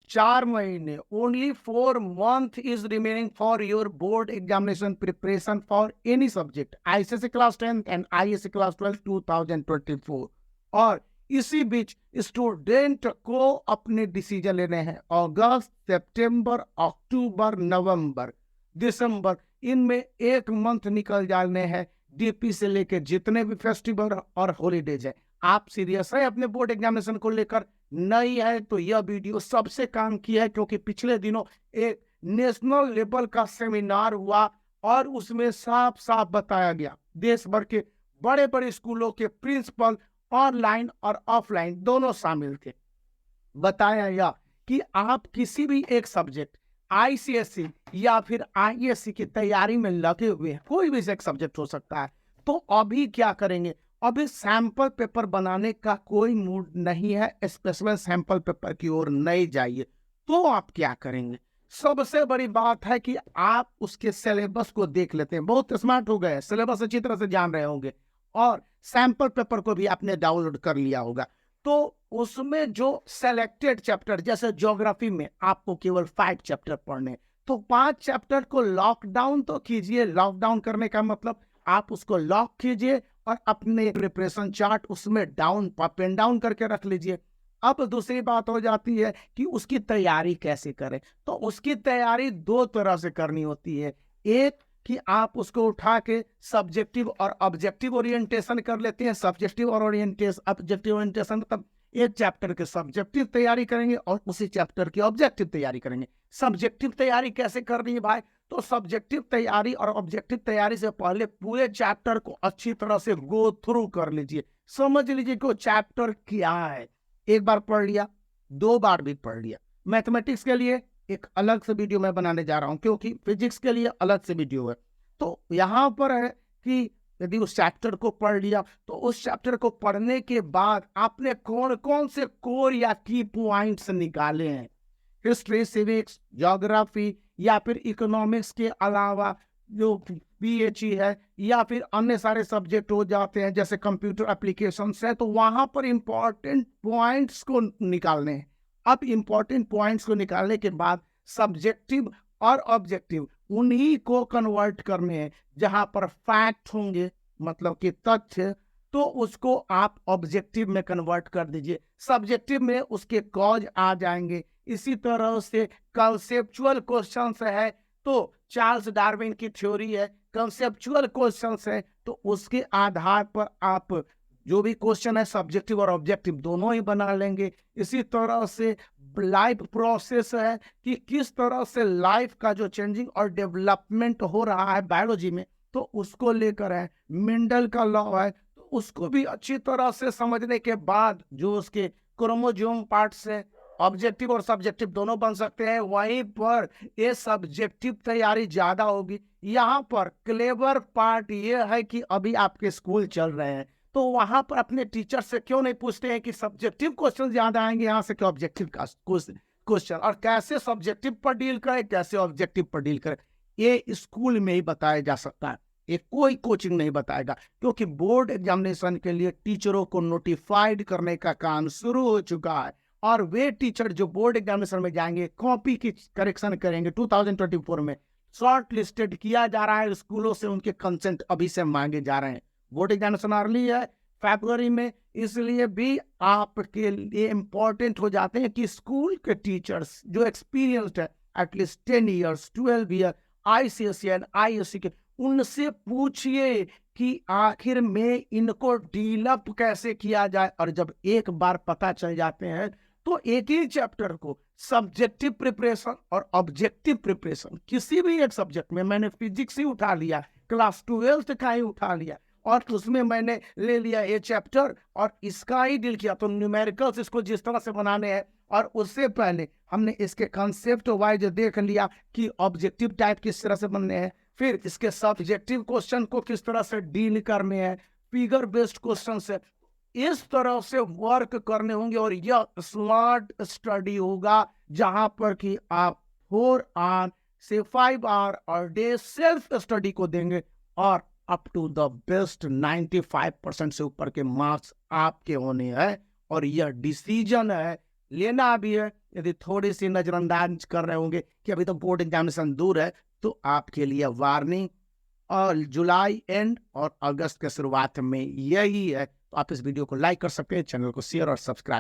4 महीने, only 4 month is remaining for your board examination preparation for any subject, ICSE class 10 and ISC class 12 2024। और इसी बीच student को अपने decision लेने हैं। अगस्त, सितंबर, अक्टूबर, नवंबर, दिसंबर, इनमें एक मंथ निकल जाने हैं डीपी से लेके जितने भी फेस्टिवल और हॉलीडेज है। आप सीरियस है अपने बोर्ड एग्जामिनेशन को लेकर? नहीं है तो यह वीडियो सबसे काम की है, क्योंकि पिछले दिनों एक नेशनल लेवल का सेमिनार हुआ और उसमें साफ साफ बताया गया, देश भर के बड़े बड़े स्कूलों के प्रिंसिपल ऑनलाइन और ऑफलाइन दोनों शामिल थे। बताया गया कि आप किसी भी एक सब्जेक्ट आईसीएसई या फिर आईएससी की तैयारी में लगे हुए हैं, कोई भी एक सब्जेक्ट हो सकता है, तो अभी क्या करेंगे? अभी सैंपल पेपर बनाने का कोई मूड नहीं है, स्पेशल सैंपल पेपर की ओर नहीं जाइए। तो आप क्या करेंगे? सबसे बड़ी बात है कि आप उसके सिलेबस को देख लेते हैं। बहुत स्मार्ट हो गए, सिलेबस अच्छी तरह से जान रहे होंगे और सैंपल पेपर को भी आपने डाउनलोड कर लिया होगा। तो उसमें जो सेलेक्टेड चैप्टर, जैसे ज्योग्राफी में आपको केवल 5 चैप्टर पढ़ने, तो 5 चैप्टर को लॉकडाउन तो कीजिए। लॉकडाउन करने का मतलब आप उसको लॉक कीजिए और अपने प्रिपरेशन चार्ट उसमें डाउन अप एंड डाउन करके रख लीजिए। अब दूसरी बात हो जाती है कि उसकी तैयारी कैसे करें। तो उसकी तैयारी 2 तरह से करनी होती है। एक कि आप उसको उठा के सब्जेक्टिव और ऑब्जेक्टिव ओरिएंटेशन कर लेते हैं। सब्जेक्टिव और ऑब्जेक्टिव ओरिएंटेशन मतलब एक चैप्टर के सब्जेक्टिव तैयारी करेंगे और उसी चैप्टर की ऑब्जेक्टिव तैयारी करेंगे। सब्जेक्टिव तैयारी कैसे करनी है भाई? तो सब्जेक्टिव तैयारी और ऑब्जेक्टिव तैयारी से पहले पूरे चैप्टर को अच्छी तरह से गो थ्रू कर लीजिए, समझ लीजिए कि वो चैप्टर क्या है। एक बार पढ़ लिया, 2 बार भी पढ़ लिया। मैथमेटिक्स के लिए एक अलग से वीडियो मैं बनाने जा रहा हूं, क्योंकि फिजिक्स के लिए अलग से वीडियो है। तो यहां पर है कि यदि उस चैप्टर को पढ़ लिया, तो उस चैप्टर को पढ़ने के बाद आपने कौन कौन से कोर या की पॉइंट्स निकाले हैं। हिस्ट्री, सिविक्स, ज्योग्राफी या फिर इकोनॉमिक्स के अलावा जो पीएचई है या फिर अन्य सारे सब्जेक्ट हो जाते हैं, जैसे कंप्यूटर एप्लीकेशंस है, तो वहां पर इंपॉर्टेंट पॉइंट्स को निकालने हैं। अब इंपॉर्टेंट पॉइंट्स को निकालने के बाद सब्जेक्टिव और ऑब्जेक्टिव उन्हीं को कन्वर्ट करने हैं। जहां पर फैक्ट होंगे, मतलब कि तथ्य, तो उसको आप ऑब्जेक्टिव में कन्वर्ट कर दीजिए। सब्जेक्टिव में उसके कॉज आ जाएंगे। इसी तरह से कंसेप्चुअल क्वेश्चंस है तो चार्ल्स डार्विन की थ्योरी है, कंसेप्चुअल क्वेश्चंस है तो उसके आधार पर आप जो भी क्वेश्चन है सब्जेक्टिव और ऑब्जेक्टिव दोनों ही बना लेंगे। इसी तरह से लाइफ प्रोसेस है कि किस तरह से लाइफ का जो चेंजिंग और डेवलपमेंट हो रहा है बायोलॉजी में, तो उसको लेकर है। मेंडल का लॉ है, तो उसको भी अच्छी तरह से समझने के बाद जो उसके क्रोमोसोम पार्ट्स है, ऑब्जेक्टिव और सब्जेक्टिव दोनों बन सकते हैं। वहीं पर ये सब्जेक्टिव तैयारी ज्यादा होगी। यहाँ पर क्लेवर पार्ट ये है कि अभी आपके स्कूल चल रहे हैं, तो वहां पर अपने टीचर से क्यों नहीं पूछते हैं कि सब्जेक्टिव क्वेश्चन ज्यादा आएंगे यहाँ से कि ऑब्जेक्टिव का क्वेश्चन, और कैसे सब्जेक्टिव पर डील करें, कैसे ऑब्जेक्टिव पर डील करें। ये स्कूल में ही बताया जा सकता है, ये कोई कोचिंग नहीं बताएगा, क्योंकि बोर्ड एग्जामिनेशन के लिए टीचरों को नोटिफाइड करने का काम शुरू हो चुका है। और वे टीचर जो बोर्ड एग्जामिनेशन में जाएंगे, कॉपी की करेक्शन करेंगे, 2024 में शॉर्ट लिस्टेड किया जा रहा है स्कूलों से, उनके कंसेंट अभी से मांगे जा रहे हैं। बोर्ड एग्जामिनेशन अर्ली है फरवरी में, इसलिए भी आपके लिए इंपॉर्टेंट हो जाते हैं कि स्कूल के टीचर्स जो एक्सपीरियंस्ड है, at least 10 years 12 year ICSE and ISC के, उनसे पूछिए कि आखिर में इनको डीलअप कैसे किया जाए। और जब एक बार पता चल जाते हैं तो एक ही चैप्टर को सब्जेक्टिव प्रिपरेशन और ऑब्जेक्टिव प्रिपरेशन किसी भी एक सब्जेक्ट में, मैंने फिजिक्स ही उठा लिया, क्लास 12th का ही उठा लिया और उसमें मैंने ले लिया ये चैप्टर और इसका ही डील किया। तो न्यूमेरिकल्स इसको जिस तरह से बनाने हैं, और उससे पहले हमने इसके कॉन्सेप्ट वाइज देख लिया कि ऑब्जेक्टिव टाइप किस तरह से बनने हैं, फिर इसके सब्जेक्टिव क्वेश्चन को किस तरह से डील करने हैं, फिगर बेस्ड क्वेश्चन से इस तरह से वर्क करने होंगे। और यह स्मार्ट स्टडी होगा जहां पर कि आप 4 आवर से 5 आवर और डे सेल्फ स्टडी को देंगे और अप टू द बेस्ट 95% से ऊपर के मार्क्स आपके होने हैं। और यह डिसीजन है, लेना भी है यदि थोड़ी सी नजरअंदाज कर रहे होंगे कि अभी तो बोर्ड एग्जामिनेशन दूर है, तो आपके लिए वार्निंग और जुलाई एंड और अगस्त के शुरुआत में यही है। तो आप इस वीडियो को लाइक कर सकते हैं, चैनल को शेयर और सब्सक्राइब